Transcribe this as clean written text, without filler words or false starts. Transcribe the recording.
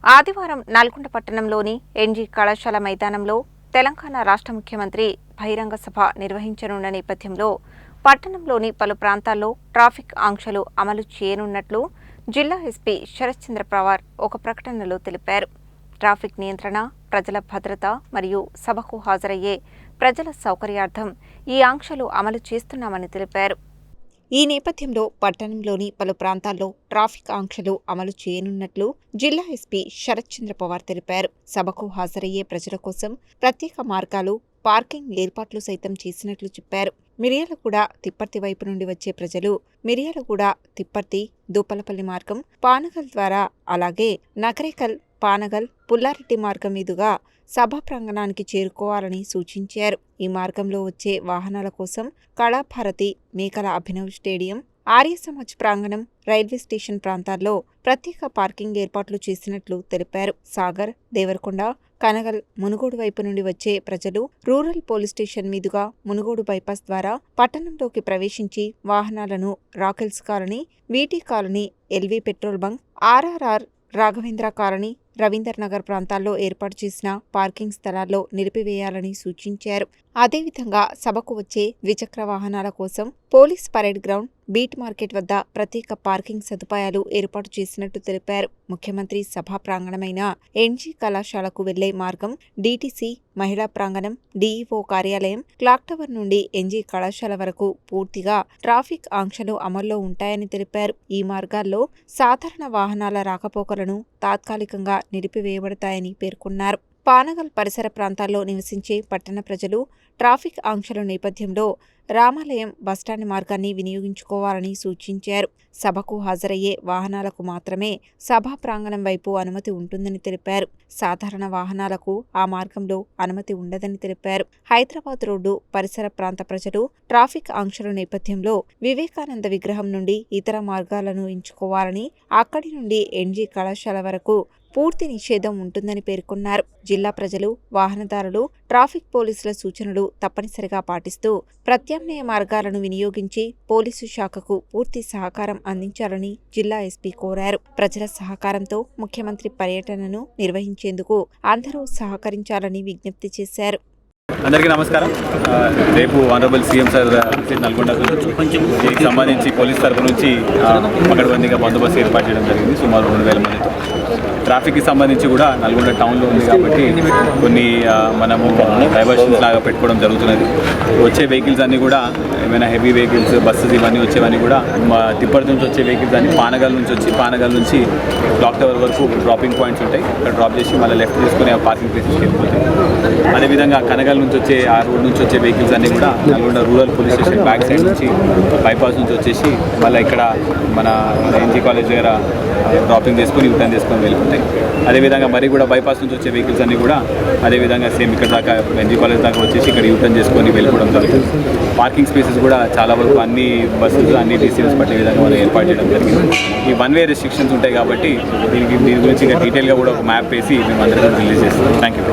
ఆదివారం నల్గొండ పట్టణంలోని ఎన్జీ కళాశాల మైదానంలో తెలంగాణ రాష్ట్ర ముఖ్యమంత్రి బహిరంగ సభ నిర్వహించనున్న నేపథ్యంలో పట్టణంలోని పలు ప్రాంతాల్లో ట్రాఫిక్ ఆంక్షలు అమలు చేయనున్నట్లు జిల్లా ఎస్పీ శరత్ చంద్ర పవార్ ఒక ప్రకటనలో తెలిపారు. ట్రాఫిక్ నియంత్రణ, ప్రజల భద్రత మరియు సభకు హాజరయ్యే ప్రజల సౌకర్యార్థం ఈ ఆంక్షలు అమలు చేస్తున్నామని తెలిపారు. ఈ నేపథ్యంలో పట్టణంలోని పలు ప్రాంతాల్లో ట్రాఫిక్ ఆంక్షలు అమలు చేయనున్నట్లు జిల్లా ఎస్పీ శరత్ చంద్ర పవార్ తెలిపారు. సభకు హాజరయ్యే ప్రజల కోసం ప్రత్యేక మార్గాలు, పార్కింగ్ ఏర్పాట్లు సైతం చేసినట్లు చెప్పారు. మిర్యాలగూడ తిప్పర్తి వైపు నుండి వచ్చే ప్రజలు మిర్యాలగూడ తిప్పర్తి దూపలపల్లి మార్గం, పానగల్ ద్వారా, అలాగే నకరేకల్, పానగల్, పుల్లారెడ్డి మార్గం మీదుగా సభా ప్రాంగణానికి చేరుకోవాలని సూచించారు. ఈ మార్గంలో వచ్చే వాహనాల కోసం కళాభారతి, మేకల అభినవ్ స్టేడియం, ఆర్య సమాజ్ ప్రాంగణం, రైల్వే స్టేషన్ ప్రాంతాల్లో ప్రత్యేక పార్కింగ్ ఏర్పాట్లు చేసినట్లు తెలిపారు. సాగర్, దేవరకొండ, కనగల్, మునుగోడు వైపు నుండి వచ్చే ప్రజలు రూరల్ పోలీస్ స్టేషన్ మీదుగా మునుగోడు బైపాస్ ద్వారా పట్టణంలోకి ప్రవేశించి వాహనాలను రాకెల్స్ colony, VT colony, LV petrol bunk, RRR, Raghavendra colony, Ravinder Nagar ప్రాంతాల్లో ఏర్పాటు చేసిన పార్కింగ్ స్థలాల్లో నిలిపివేయాలని సూచించారు. అదేవిధంగా సభకు వచ్చే ద్విచక్ర వాహనాల కోసం police parade ground, beat market వద్ద ప్రత్యేక పార్కింగ్ సదుపాయాలు ఏర్పాటు చేసినట్టు తెలిపారు. ముఖ్యమంత్రి సభా ప్రాంగణమైన ఎన్జీ కళాశాలకు వెళ్లే మార్గం, డీటీసీ మహిళా ప్రాంగణం, డీఈఓ కార్యాలయం, క్లాక్ టవర్ నుండి ఎన్జీ కళాశాల వరకు పూర్తిగా ట్రాఫిక్ ఆంక్షలు అమల్లో ఉంటాయని తెలిపారు. ఈ మార్గాల్లో సాధారణ వాహనాల రాకపోకలను తాత్కాలికంగా నిలిపివేయబడతాయని పేర్కొన్నారు. పానగల్ పరిసర ప్రాంతాల్లో నివసించే పట్టణ ప్రజలు ట్రాఫిక్ ఆంక్షల నేపథ్యంలో రామాలయం బస్టాండ్ మార్గాన్ని వినియోగించుకోవాలని సూచించారు. సభకు హాజరయ్యే వాహనాలకు మాత్రమే సభా ప్రాంగణం వైపు అనుమతి ఉంటుందని తెలిపారు. సాధారణ వాహనాలకు ఆ మార్గంలో అనుమతి ఉండదని తెలిపారు. హైదరాబాద్ రోడ్డు పరిసర ప్రాంత ప్రజలు ట్రాఫిక్ ఆంక్షల నేపథ్యంలో వివేకానంద విగ్రహం నుండి ఇతర మార్గాలను ఎంచుకోవాలని, అక్కడి నుండి ఎన్జీ కళాశాల వరకు పూర్తి నిషేధం ఉంటుందని పేర్కొన్నారు. జిల్లా ప్రజలు, వాహనదారులు ట్రాఫిక్ పోలీసుల సూచనలు తప్పనిసరిగా పాటిస్తూ ప్రత్యామ్నాయ మార్గాలను వినియోగించి పోలీసు శాఖకు పూర్తి సహకారం అందించాలని జిల్లా ఎస్పీ కోరారు. ప్రజల సహకారంతో ముఖ్యమంత్రి పర్యటనను నిర్వహించేందుకు అందరూ సహకరించాలని విజ్ఞప్తి చేశారు. అందరికీ నమస్కారం. రేపు ఆనరబుల్ సీఎం సార్ నల్గొండకు దీనికి సంబంధించి పోలీస్ తరఫు నుంచి పకడ్బందీగా బందోబస్తు ఏర్పాటు చేయడం జరిగింది. సుమారు 2000 మందితో. ట్రాఫిక్కి సంబంధించి కూడా నల్గొండ టౌన్లో ఉంది కాబట్టి కొన్ని మనము డైవర్షన్స్ లాగా పెట్టుకోవడం జరుగుతున్నది. వచ్చే వెహికల్స్ అన్నీ కూడా ఏమైనా హెవీ వెహికల్స్, బస్సెస్ ఇవన్నీ వచ్చేవన్నీ కూడా తిప్పటి నుంచి వచ్చే వెహికల్స్ అన్నీ పానగల్ నుంచి క్లాక్ టవర్ వరకు డ్రాపింగ్ పాయింట్స్ ఉంటాయి. అక్కడ డ్రాప్ చేసి మళ్ళీ లెఫ్ట్ తీసుకుని ఆ పార్కింగ్ ప్లేసెస్కి వెళ్ళిపోతాయి. అదేవిధంగా కనగల్ నుంచి వచ్చే ఆ రోడ్ నుంచి వచ్చే వెహికల్స్ అన్నీ కూడా Nalgonda rural police station back side నుంచి బైపాస్ నుంచి వచ్చేసి మళ్ళీ ఇక్కడ మన ఎన్జీ కాలేజ్ దగ్గర డ్రాపింగ్ చేసుకుని యూటర్న్ చేసుకొని వెళ్ళిపోతాయి. అదేవిధంగా మరి కూడా బైపాస్ నుంచి వచ్చే వెహికల్స్ అన్నీ కూడా అదేవిధంగా సేమ్ ఇక్కడ దాకా ఎన్జీ కాలేజ్ దాకా వచ్చేసి ఇక్కడ యూటర్న్ చేసుకొని వెళ్ళిపోవడం జరుగుతుంది. పార్కింగ్ స్పేసెస్ కూడా చాలా వరకు అన్ని బస్సెస్, అన్ని డీసీఎస్ పట్టే విధంగా మనం ఏర్పాటు చేయడం జరిగింది. ఈ వన్ వే రెస్ట్రిక్షన్స్ ఉంటాయి కాబట్టి దీని గురించి ఇంకా డీటెయిల్గా కూడా ఒక మ్యాప్ వేసి మేము అందరం రిలీజ్ చేస్తాం. Thank you.